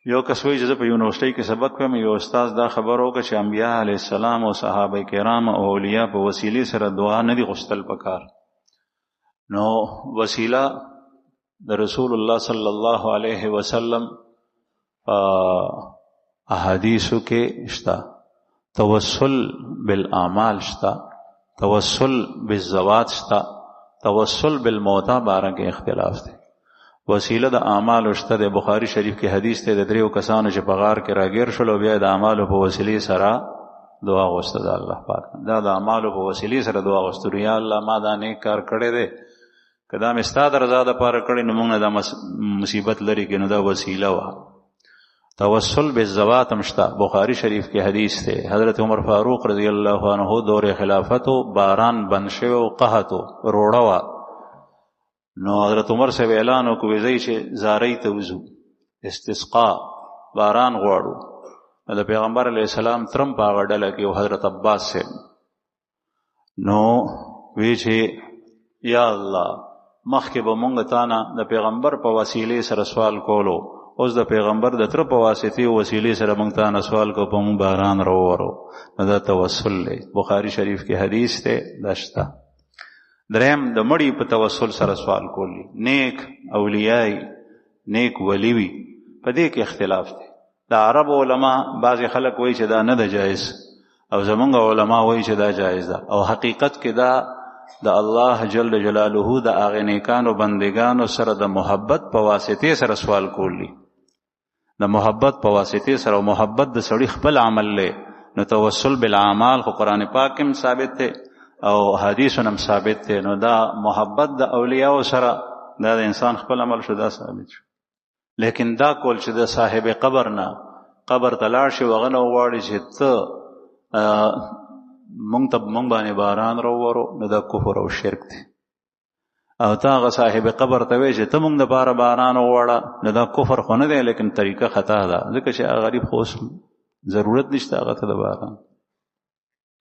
یو کس وایي چې زه په یونیورسټۍ کې سبق کوم، یو استاد دا خبر وکړه چې انبیاء علیه السلام او صحابه کرام او اولیاء په وسیلې سره دعا نه دي غوښتل پکار. نو وسیله د رسول الله صلی الله علیه وسلم احادیثو کې شته، توسل بالاعمال شته، توسل بالذوات شته، توسل بالموتى باره کې اختلاف دی. وسیله د اعمال شته د بخاری شریف کې حدیث ته د دریو کسانو چې په غار کې راګیر شول او بیا د اعمالو په وسیلې سره دعا غوښته د الله پاک، دا د اعمالو په وسیلې سره دعا غوښته، یا الله ما دا نیک کار کړی دی، که دا مې ستا د رضا دپاره کړی نو موږ نه دا مصیبت لرې کړي، نو دا وسیله وه. توسل بالذوات هم شته، بخاری شریف کې حدیث دی، حضرت عمر فاروق رضی الله عنه دور خلافتو باران بند شوی او قحطو روړه وه، نو حضرت عمر صاحب اعلان وکړو ځئ چې زارۍ ته وځو، استسقا باران غواړو. د پیغمبر علیه السلام ترم په هغه ډله کې حضرت عباس صاحب، نو وی چې یا الله مخکې به مونږ تا نه د پیغمبر په وسیلې سره سوال کولو، اوس د پیغمبر د تره په واسطې او وسیلې سره مونږ تا نه سوال کو، په مونږ باران راوورو. نو دا توسل دی، بخاری شریف کې حدیث دی، دا شته. دریم د مړي په توسل سره سوال کولی، نیک اولیای نیک ولی وي، په دې کې اختلاف دی. د عرب علما بعضې خلک وایي چې دا نه ده جایز، او زمونږ علما وایي چې دا جایز ده، او حقیقت کې دا د الله جل جلاله د هغې نیکانو بندګانو سره د محبت په واسطې سره سوال کولی، د محبت په واسطې سره، او محبت د سړي خپل عمل دی. نو توسل بالاعمال خو قرآن پاک هم ثابت دی او حدیثونه هم ثابت دی، نو دا محبت د اولیاء سره دا د انسان خپل عمل شو، دا ثابت شو. لیکن دا کول چې د صاحب قبر نه قبر ته لاړ شي وغه نه وغواړي چې ته مونږ باندې باران راوورو، نو دا کفر او شرک دی. او تا هغه صاحب قبر ته وایي چې ته مونږ دپاره باران وغواړه، نو دا کفر خو نه دی، لیکن طریقه خطا ده، ځکه چې هغه غریب خو ضرورت نشته هغه ته د باران.